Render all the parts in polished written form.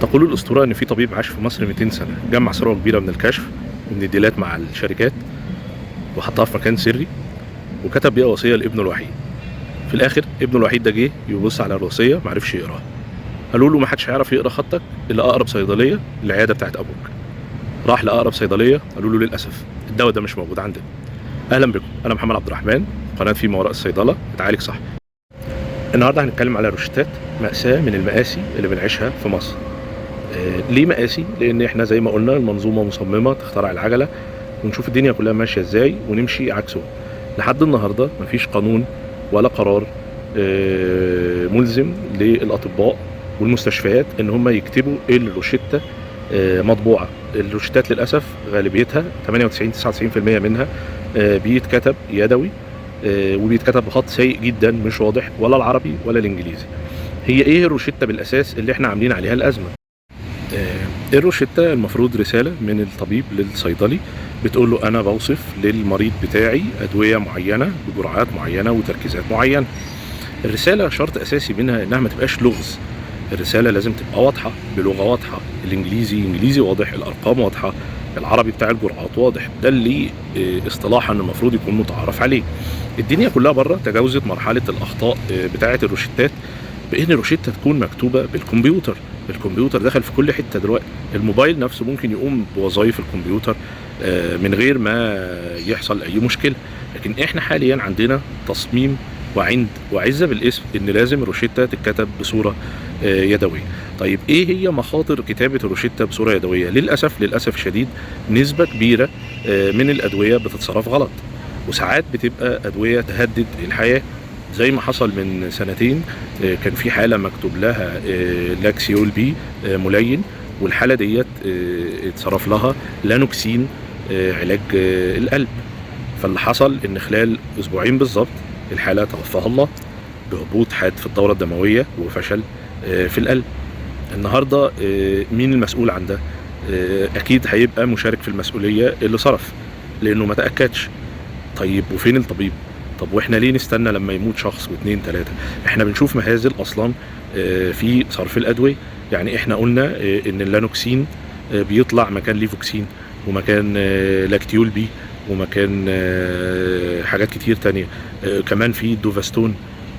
تقول الأسطورة إن في طبيب عاش في مصر 200 سنة، جمع ثروة كبيرة من الكشف ومن الديلات مع الشركات وحطها في مكان سري وكتب بيها وصية لابنه الوحيد. في الآخر ابنه الوحيد ده جه يبص على الوصية معرفش يقراها. قالوا له ما حدش هيعرف يقرا خطك إلا أقرب صيدلية العيادة بتاعت أبوك. راح لأقرب صيدلية قالوا له للأسف الدواء ده مش موجود عندنا. أهلا بكم، أنا محمد عبد الرحمن، قناة فيما وراء الصيدلة، اتعالج صح. النهارده هنتكلم على روشتات، مأساة من المآسي اللي بنعيشها في مصر. ليه مآسي؟ لأن احنا زي ما قلنا المنظومة مصممة تخترع العجلة ونشوف الدنيا كلها ماشية ازاي ونمشي عكسه. لحد النهارده مفيش قانون ولا قرار ملزم للأطباء والمستشفيات ان هم يكتبوا الروشتة مطبوعة. الروشتات للأسف غالبيتها 98-99% منها بيتكتب يدوي، وبيتكتب بخط سيء جدا مش واضح ولا العربي ولا الانجليزي. هي ايه الروشتة بالاساس اللي احنا عاملين عليها الازمة؟ الروشتة المفروض رسالة من الطبيب للصيدلي بتقول له انا بوصف للمريض بتاعي ادوية معينة بجرعات معينة وتركيزات معينة. الرسالة شرط اساسي منها انها ما تبقاش لغز. الرسالة لازم تبقى واضحة بلغة واضحة، الانجليزي انجليزي واضح، الارقام واضحة، العربي بتاع الجرعات واضح. ده اللي اصطلاحا المفروض يكون متعارف عليه. الدنيا كلها بره تجاوزت مرحلة الاخطاء بتاعة الروشتات بان الروشتة تكون مكتوبة بالكمبيوتر. الكمبيوتر دخل في كل حتة دلوقتي، الموبايل نفسه ممكن يقوم بوظائف الكمبيوتر من غير ما يحصل اي مشكلة. لكن احنا حاليا عندنا تصميم وعند وعزة بالاسم ان لازم الروشتة تتكتب بصورة يدوية. طيب ايه هي مخاطر كتابة الروشتة بصورة يدوية؟ للأسف الشديد نسبة كبيرة من الأدوية بتتصرف غلط، وساعات بتبقى أدوية تهدد الحياة. زي ما حصل من سنتين، كان في حالة مكتوب لها لاكسيول بي ملين، والحالة ديت اتصرف لها لانوكسين علاج القلب. فاللي حصل ان خلال اسبوعين بالظبط الحالة توفاها الله بهبوط حاد في الدورة الدموية وفشل في القلب. النهاردة مين المسؤول عن ده؟ اكيد هيبقى مشارك في المسؤولية اللي صرف لانه ما تأكدش. طيب وفين الطبيب؟ طب واحنا ليه نستنى لما يموت شخص واثنين ثلاثة؟ احنا بنشوف مهازل اصلا في صرف الادوية. يعني احنا قلنا ان اللانوكسين بيطلع مكان ليفوكسين ومكان لاكتيول بي ومكان حاجات كتير تانية. كمان في الدوفاستون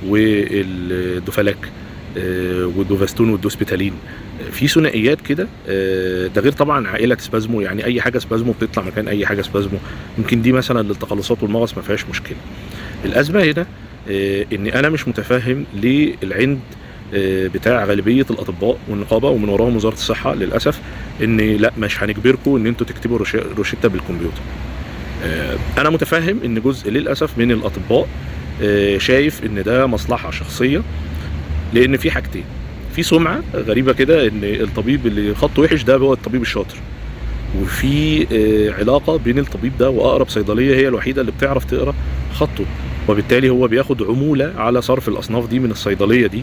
والدوفالاك والدوفاستون والدوسبيتالين، في ثنائيات كده. ده غير طبعا عائله سبازمو، يعني اي حاجه سبازمو بتطلع مكان اي حاجه سبازمو. يمكن دي مثلا للتقلصات والمغص ما فيهاش مشكله. الازمه هنا اني انا مش متفهم ليه العند بتاع غالبيه الاطباء والنقابه ومن وراهم وزاره الصحه للاسف ان لا مش هنجبركم ان انتوا تكتبوا روشته بالكمبيوتر. انا متفهم ان جزء للاسف من الاطباء شايف ان ده مصلحه شخصيه، لان في حاجتين. في سمعه غريبه كده ان الطبيب اللي خطه وحش ده هو الطبيب الشاطر، وفي علاقه بين الطبيب ده واقرب صيدليه هي الوحيده اللي بتعرف تقرا خطه، وبالتالي هو بياخد عموله على صرف الاصناف دي من الصيدليه دي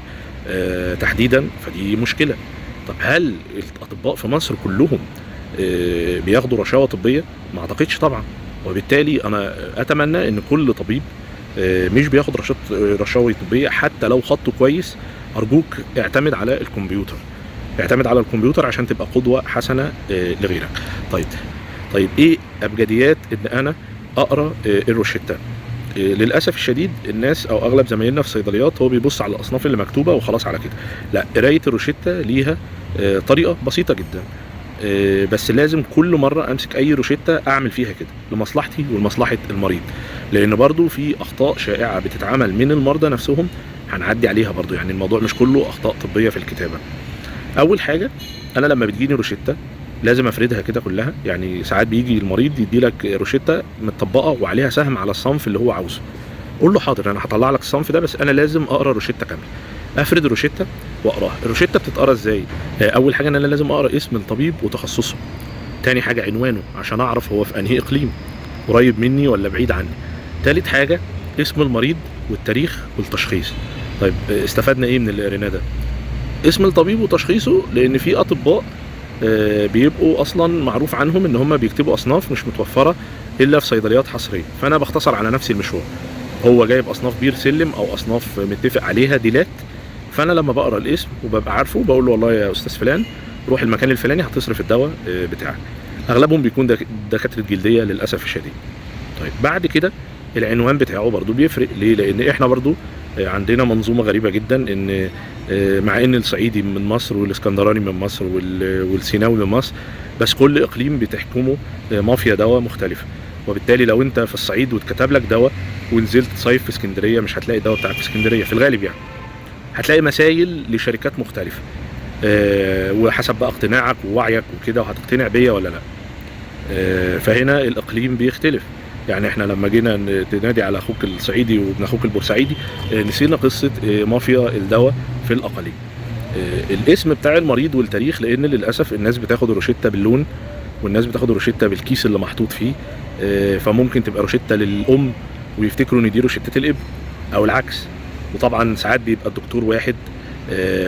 تحديدا. فدي مشكله. طب هل الاطباء في مصر كلهم بياخدوا رشاوى طبيه؟ ما اعتقدش طبعا. وبالتالي انا اتمنى ان كل طبيب مش بياخد رشاوى طبيه حتى لو خطه كويس، ارجوك اعتمد على الكمبيوتر. اعتمد على الكمبيوتر عشان تبقى قدوه حسنه لغيرك. طيب ايه ابجديات ان انا اقرا الروشته؟ للاسف الشديد الناس او اغلب زمايلنا في الصيدليات هو بيبص على الاصناف اللي مكتوبه وخلاص على كده. لا، قرايه الروشته ليها طريقه بسيطه جدا، بس لازم كل مرة امسك اي روشتة اعمل فيها كده لمصلحتي ولمصلحة المريض، لان برضو في اخطاء شائعة بتتعمل من المرضى نفسهم هنعدي عليها برضو. يعني الموضوع مش كله اخطاء طبية في الكتابة. اول حاجة، انا لما بتجيني روشتة لازم افردها كده كلها. يعني ساعات بيجي المريض يدي لك روشتة متطبقة وعليها سهم على الصنف اللي هو عاوزه، قول له حاضر انا هطلع لك الصنف ده، بس انا لازم اقرا روشتة كاملة. افرد الروشتة واقراها. الروشتة بتتقرا ازاي؟ اول حاجة ان انا لازم اقرا اسم الطبيب وتخصصه. تاني حاجة عنوانه عشان اعرف هو في انهي اقليم، قريب مني ولا بعيد عني. تالت حاجة اسم المريض والتاريخ والتشخيص. طيب استفدنا ايه من اللي قريناه ده؟ اسم الطبيب وتشخيصه، لان في اطباء بيبقوا اصلا معروف عنهم ان هم بيكتبوا اصناف مش متوفرة الا في صيدليات حصرية. فانا بختصر على نفسي المشوار. هو جايب اصناف بير سلم او اصناف متفق عليها ديلات، فانا لما بقرا الاسم وببقى عارفه بقول له والله يا استاذ فلان روح المكان الفلاني هتصرف الدواء بتاعك. اغلبهم بيكون دكاتره جلديه للاسف الشديد. طيب بعد كده العنوان بتاعه برضو بيفرق. ليه؟ لان احنا برضو عندنا منظومه غريبه جدا، ان مع ان الصعيدي من مصر والاسكندراني من مصر والسيناوي من مصر، بس كل اقليم بتحكمه مافيا دواء مختلفه. وبالتالي لو انت في الصعيد واتكتب لك دواء ونزلت صيف في اسكندريه، مش هتلاقي الدواء بتاعك في اسكندريه في الغالب يعني، هتلاقي مسايل لشركات مختلفه. وحسب بقى اقتناعك ووعيك وكده، وهتقتنع بيا ولا لا. فهنا الاقليم بيختلف. يعني احنا لما جينا تنادي على اخوك الصعيدي وابن اخوك البورسعيدي، نسينا قصه مافيا الدواء في الاقاليم. الاسم بتاع المريض والتاريخ، لان للاسف الناس بتاخد روشته باللون، والناس بتاخد روشته بالكيس اللي محطوط فيه. فممكن تبقى روشته للام ويفتكروا ان دي روشته الابن، او العكس. وطبعا ساعات بيبقى الدكتور واحد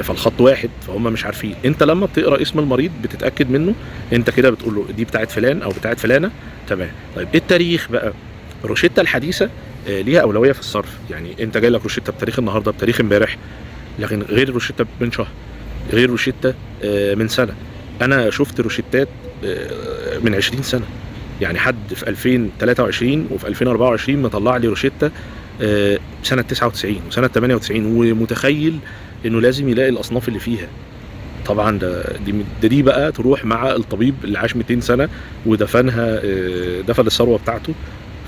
فالخط واحد، فهم مش عارفين. انت لما بتقرا اسم المريض بتتاكد منه، انت كده بتقول له دي بتاعت فلان او بتاعت فلانه، تمام. طيب التاريخ بقى، الروشته الحديثه ليها اولويه في الصرف. يعني انت جاي لك روشته بتاريخ النهارده بتاريخ امبارح، لكن غير روشته من شهر، غير روشته من سنه. انا شفت روشتات من 20 سنه. يعني حد في 2023 وفي 2024 مطلع لي روشته سنه 99 وسنه 98، ومتخيل انه لازم يلاقي الاصناف اللي فيها. طبعا دي بقى تروح مع الطبيب اللي عاش 200 سنه ودفنها، دفن الثروه بتاعته.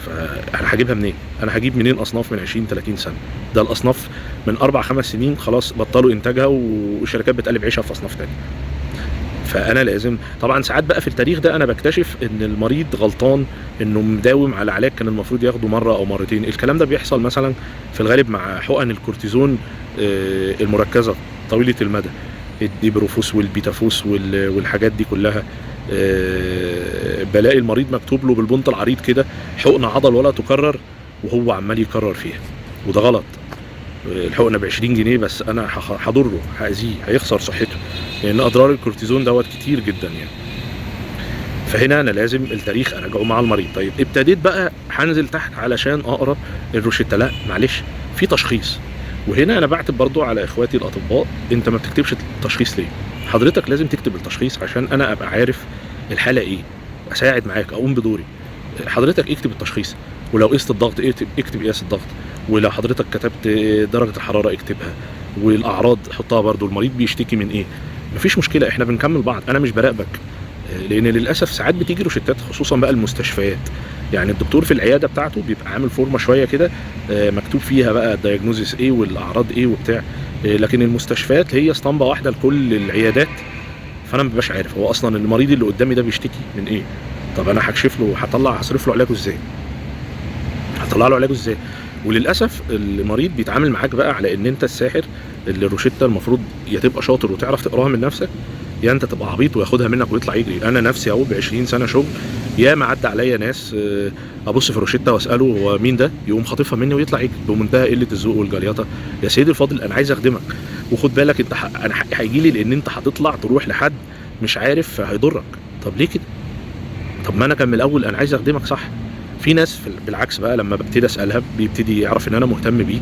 فانا هجيبها منين؟ انا هجيب منين اصناف من 20 30 سنه؟ ده الاصناف من 4-5 سنين خلاص بطلوا انتاجها، والشركات بتقلب عيشها في اصناف تانية. فانا لازم طبعا ساعات بقى في التاريخ ده انا بكتشف ان المريض غلطان، انه مداوم على علاج كان المفروض ياخده مره او مرتين. الكلام ده بيحصل مثلا في الغالب مع حقن الكورتيزون المركزه طويله المدى، الديبروفوس والبيتافوس والحاجات دي كلها. بلاقي المريض مكتوب له بالبنط العريض كده حقن عضل ولا تكرر، وهو عمال يكرر فيها، وده غلط. الحقنه ب20 جنيه بس انا هضره، هاذيه، هيخسر صحته، لان اضرار الكورتيزون دوت كتير جدا يعني. فهنا انا لازم التاريخ اراجعه مع المريض. طيب ابتديت بقى هنزل تحت علشان اقرا الروشته، لا معلش، في تشخيص. وهنا انا بعتب برضو على اخواتي الاطباء، انت ما بتكتبش التشخيص ليه؟ حضرتك لازم تكتب التشخيص عشان انا ابقى عارف الحاله ايه، اساعد معاك، اقوم بدوري. حضرتك اكتب التشخيص، ولو قست الضغط اكتب قياس الضغط، ولو حضرتك كتبت درجه الحراره اكتبها، والاعراض حطها برضو، المريض بيشتكي من ايه، مفيش مشكله، احنا بنكمل بعض، انا مش براقبك. لان للاسف ساعات بتيجي روشتات، خصوصا بقى المستشفيات، يعني الدكتور في العياده بتاعته بيبقى عامل فورمه شويه كده مكتوب فيها بقى الدايجنوزيس ايه والاعراض ايه وبتاع، لكن المستشفيات هي اسطمبه واحده لكل العيادات. فانا مبقاش عارف هو اصلا المريض اللي قدامي ده بيشتكي من ايه. طب انا هكشف له، هصرف له علاجه ازاي؟ هطلع له علاجه ازاي؟ وللاسف المريض بيتعامل معاك بقى على ان انت الساحر، اللي الروشته المفروض يا تبقى شاطر وتعرف تقراها من نفسك، يا انت تبقى عبيط وياخدها منك ويطلع يجري. انا نفسي اهو ب20 سنه شغل، يا ما عدى عليا ناس ابص في الروشته واساله هو مين ده، يقوم خاطفها مني ويطلع يجري بمنتهى قله الذوق والجليطه. يا سيدي الفاضل انا عايز اخدمك، وخد بالك انت انا حقي هيجي لي، لان انت هتطلع تروح لحد مش عارف فهيضرك. طب ليه كده؟ طب ما انا كان من الاول انا عايز اخدمك صح. في ناس بالعكس بقى لما ببتدي اسالها بيبتدي يعرف ان انا مهتم بيه،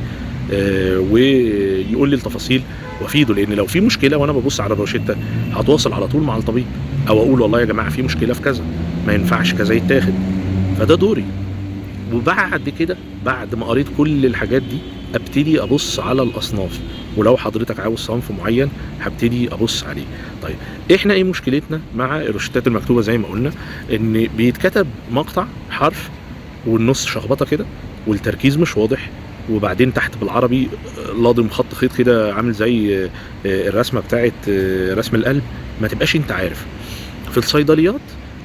ويقول لي التفاصيل وافيده. لان لو في مشكله وانا ببص على الروشته هتواصل على طول مع الطبيب، او اقول والله يا جماعه في مشكله في كذا، ما ينفعش كذا يتاخد. فده دوري. وبعد كده بعد ما قريت كل الحاجات دي ابتدي ابص على الاصناف، ولو حضرتك عاوز صنف معين هبتدي ابص عليه. طيب احنا ايه مشكلتنا مع الروشتات المكتوبه؟ زي ما قلنا ان بيتكتب مقطع حرف والنص شخبطه كده، والتركيز مش واضح، وبعدين تحت بالعربي لاضم خط خيط كده عامل زي الرسمه بتاعه رسم القلب، ما تبقاش انت عارف. في الصيدليات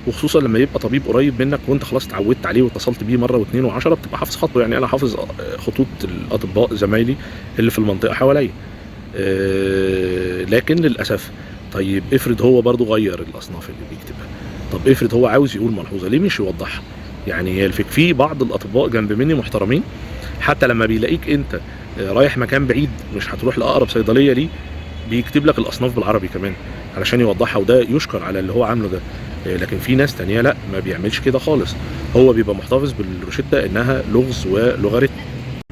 وخصوصا لما يبقى طبيب قريب منك وانت خلاص اتعودت عليه واتصلت بيه مره واثنين وعشرة، بتبقى حافظ خطه. يعني انا حافظ خطوط الاطباء زمايلي اللي في المنطقه حواليا، لكن للاسف طيب افرض هو برضو غير الاصناف اللي بيكتبها، طب افرض هو عاوز يقول ملحوظه، ليه مش يوضحها؟ يعني هي الفكره في بعض الاطباء جنب مني محترمين، حتى لما بيلاقيك انت رايح مكان بعيد مش هتروح لاقرب صيدليه ليه، بيكتب لك الاصناف بالعربي كمان علشان يوضحها، وده يشكر على اللي هو عامله ده. لكن في ناس تانية لا، ما بيعملش كده خالص، هو بيبقى محتفظ بالروشته انها لغز ولغاريتم.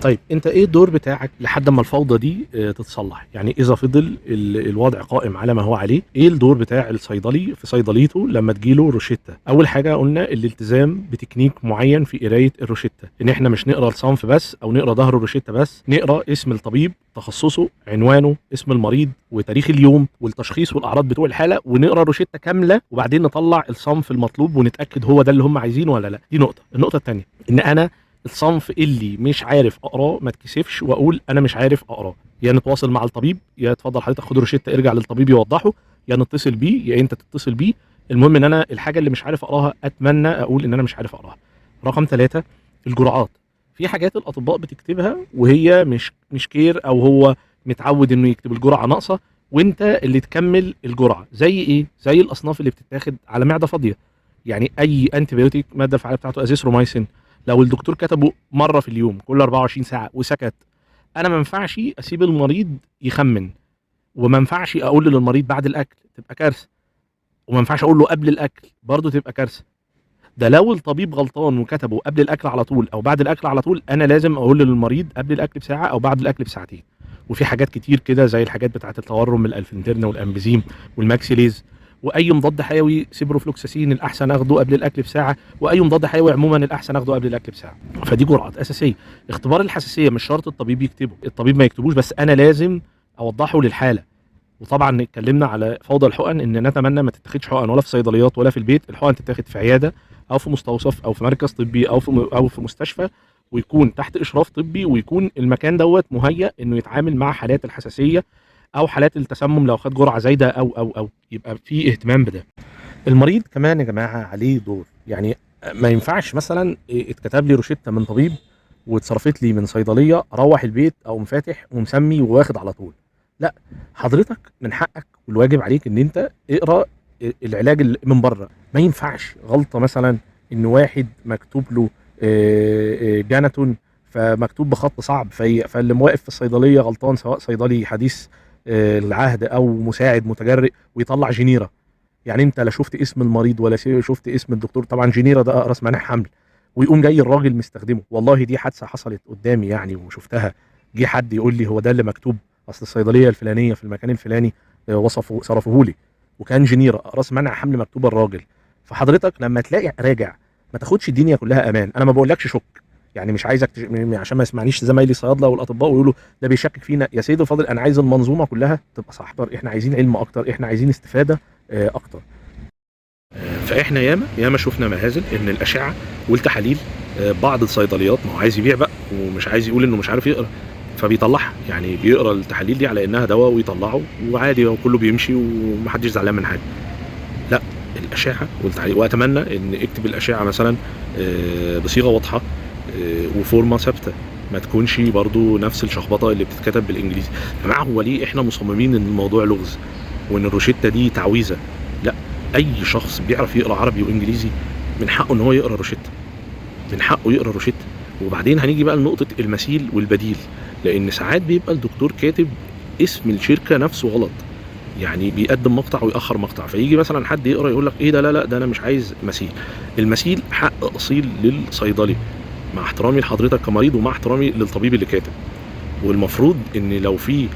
طيب انت ايه الدور بتاعك لحد ما الفوضى دي تتصلح؟ يعني اذا فضل الوضع قائم على ما هو عليه، ايه الدور بتاع الصيدلي في صيدليته لما تجيله روشتة؟ اول حاجه قلنا الالتزام بتكنيك معين في قرايه الروشتة، ان احنا مش نقرا الصنف بس او نقرا ظهر الروشتة بس، نقرا اسم الطبيب، تخصصه، عنوانه، اسم المريض، وتاريخ اليوم والتشخيص والاعراض بتوع الحاله، ونقرا الروشتة كامله، وبعدين نطلع الصنف المطلوب ونتاكد هو ده اللي هم عايزينه ولا لا. دي نقطه. النقطه الثانيه ان انا الصنف اللي مش عارف اقراه ما اتكسفش واقول انا مش عارف اقراه، يا نتواصل مع الطبيب، يا اتفضل حضرتك خد روشته ارجع للطبيب يوضحه، يا نتصل بيه، يا انت تتصل بيه. المهم ان انا الحاجه اللي مش عارف اقراها اتمنى اقول ان انا مش عارف اقراها. رقم 3 الجرعات. في حاجات الاطباء بتكتبها وهي مش كير، او هو متعود انه يكتب الجرعه ناقصه وانت اللي تكمل الجرعه. زي ايه؟ زي الاصناف اللي بتتاخد على معده فاضيه. يعني اي انتي بيوتيك ماده الفعاله بتاعته ازيثرومايسين، لو الدكتور كتبه مره في اليوم كل 24 ساعه وسكت، انا ما ينفعش اسيب المريض يخمن، وما ينفعش اقول للمريض بعد الاكل، تبقى كارثه. وما ينفعش اقول له قبل الاكل، برضه تبقى كارثه. ده لو الطبيب غلطان وكتبه قبل الاكل على طول او بعد الاكل على طول، انا لازم اقول للمريض قبل الاكل بساعه او بعد الاكل بساعتين. وفي حاجات كتير كده زي الحاجات بتاعه التورم، الالفنترين والامبيزيم والماكسيليز، واي مضاد حيوي سيبروفلوكساسين الاحسن اخده قبل الاكل بساعه، واي مضاد حيوي عموما الاحسن اخده قبل الاكل بساعه. فدي جرعات اساسيه. اختبار الحساسيه مش شرط الطبيب يكتبه، الطبيب ما يكتبوش، بس انا لازم اوضحه للحاله. وطبعا اتكلمنا على فوضى الحقن، ان نتمنى ما تتاخدش حقن ولا في صيدليات ولا في البيت، الحقن تتاخد في عياده او في مستوصف او في مركز طبي او في مستشفى، ويكون تحت اشراف طبي، ويكون المكان دوت مهيأ انه يتعامل مع حالات الحساسيه او حالات التسمم لو خد جرعه زايده او يبقى في اهتمام بده. المريض كمان يا جماعه عليه دور. يعني ما ينفعش مثلا اتكتب لي روشته من طبيب واتصرفت لي من صيدليه، اروح البيت او مفاتح ومسمي وواخد على طول. لا، حضرتك من حقك والواجب عليك ان انت اقرا العلاج اللي من بره. ما ينفعش غلطه مثلا ان واحد مكتوب له جاناتون فمكتوب بخط صعب، فاللي واقف في الصيدليه غلطان، سواء صيدلي حديث العهد او مساعد متجرئ، ويطلع جنيره. يعني انت لا شفت اسم المريض ولا شفت اسم الدكتور، طبعا جنيره ده اقرص مانع حمل، ويقوم جاي الراجل مستخدمه. والله دي حادثه حصلت قدامي يعني وشفتها. جه حد يقول لي هو ده اللي مكتوب، اصل الصيدليه الفلانيه في المكان الفلاني وصفوا صرفوه لي، وكان جنيره اقراص منع حمل مكتوبه الراجل. فحضرتك لما تلاقي راجع، ما تاخدش الدنيا كلها امان. انا ما بقولكش شك، يعني مش عايزك عشان ما يسمعنيش زمايلي الصيادله والاطباء ويقولوا ده بيشكك فينا. يا سيدي الفاضل، انا عايز المنظومه كلها تبقى صح. احنا عايزين علم اكتر، احنا عايزين استفاده اكتر. فاحنا ياما شفنا مهازل ان الاشعه والتحاليل بعض الصيدليات، ما هو عايز يبيع بقى ومش عايز يقول انه مش عارف يقرا، فبيطلعها. يعني بيقرا التحاليل دي على انها دواء ويطلعه وعادي وكله بيمشي ومحدش زعلان من حاجه. لا، الاشعه والتحاليل، واتمنى ان اكتب الاشعه مثلا بصيغه واضحه وفورمه ثابته، ما تكونش برضو نفس الشخبطه اللي بتتكتب بالانجليزي. يا جماعه هو ليه احنا مصممين ان الموضوع لغز وان الروشته دي تعويذه؟ لا، اي شخص بيعرف يقرا عربي وانجليزي من حقه ان هو يقرا روشته، من حقه يقرا روشته. وبعدين هنيجي بقى لنقطه المثيل والبديل، لان ساعات بيبقى الدكتور كاتب اسم الشركه نفسه غلط، يعني بيقدم مقطع ويأخر مقطع، فيجي مثلا حد يقرا يقول لك ايه ده، لا ده انا مش عايز مثيل. المثيل حق اصيل للصيدلي، مع احترامي لحضرتك كمريض ومع احترامي للطبيب اللي كاتب. والمفروض ان لو في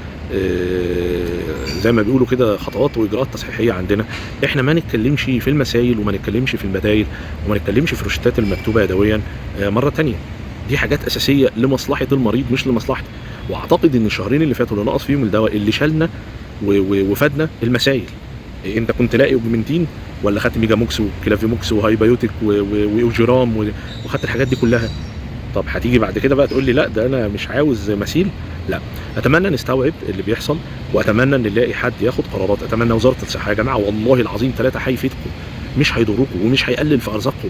زي ما بيقولوا كده خطوات واجراءات تصحيحيه عندنا، احنا ما نتكلمش في المسائل وما نتكلمش في البدايل وما نتكلمش في الروشتات المكتوبه يدويا مره تانية. دي حاجات اساسيه لمصلحه المريض مش لمصلحتي. واعتقد ان الشهرين اللي فاتوا اللي نقص فيهم الدواء اللي شالنا وفادنا المسائل. انت كنت لاقي اوجمنتين ولا خدت ميجاموكس وكلافيموكس وهايبيوتيك واوجرام وخدت الحاجات دي كلها؟ طب هتيجي بعد كده بقى تقول لي لا ده انا مش عاوز مثيل؟ لا. اتمنى نستوعب اللي بيحصل، واتمنى ان نلاقي حد ياخد قرارات. اتمنى وزاره الصحه يا جماعه والله العظيم 3 هيفيدكم، مش هيضركم ومش هيقلل في ارزاقكم.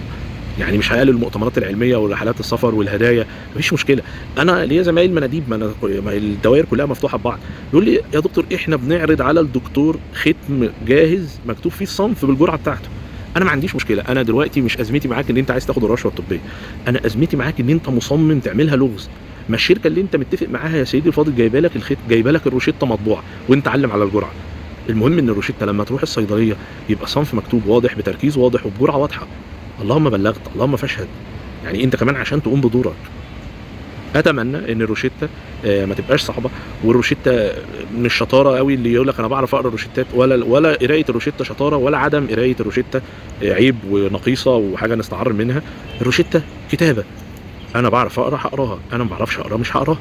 يعني مش هيقلل المؤتمرات العلميه ورحلات السفر والهدايا، مفيش مشكله. انا ليا زمايل مناديب، ما الدوائر كلها مفتوحه ببعض، يقول لي يا دكتور احنا بنعرض على الدكتور ختم جاهز مكتوب فيه الصنف بالجرعه بتاعته. انا ما عنديش مشكله. انا دلوقتي مش ازمتي معاك ان انت عايز تاخد الرشوه الطبيه، انا ازمتي معاك ان انت مصمم تعملها لغز. ما الشركه اللي انت متفق معاها يا سيدي الفاضل جايبه لك جايبه لك الروشته مطبوعه وانت علم على الجرعه. المهم ان الروشته لما تروح الصيدليه يبقى صنف مكتوب واضح بتركيز واضح وبجرعه واضحه. اللهم بلغت اللهم فاشهد. يعني انت كمان عشان تقوم بدورك. اتمنى ان الروشته ما تبقاش صعبه، والروشته مش شطاره قوي اللي يقول لك انا بعرف اقرا الروشتات، ولا قرايه الروشته شطاره، ولا عدم قرايه الروشته عيب ونقيصه وحاجه نستعر منها. الروشته كتابه، انا بعرف اقرا هقراها، انا ما بعرفش اقرا مش هقراها،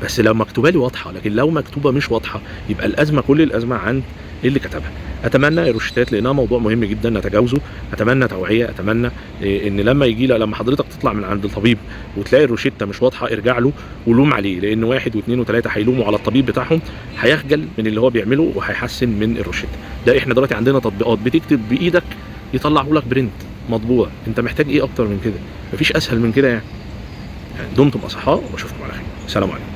بس لو مكتوبه لي واضحه. لكن لو مكتوبه مش واضحه يبقى الازمه، كل الازمه عند اللي كتبها. اتمنى الروشتات لانها موضوع مهم جدا نتجاوزه، اتمنى توعيه، اتمنى ان لما حضرتك تطلع من عند الطبيب وتلاقي الروشته مش واضحه ارجع له ولوم عليه، لان واحد واثنين وثلاثه هيلوموا على الطبيب بتاعهم، هيخجل من اللي هو بيعمله وهيحسن من الروشته. ده احنا دلوقتي عندنا تطبيقات بتكتب بايدك يطلعوا لك برنت مطبوع، انت محتاج ايه اكتر من كده؟ مفيش اسهل من كده يعني. دمتم اصحاء واشوفكم على خير، سلام عليكم.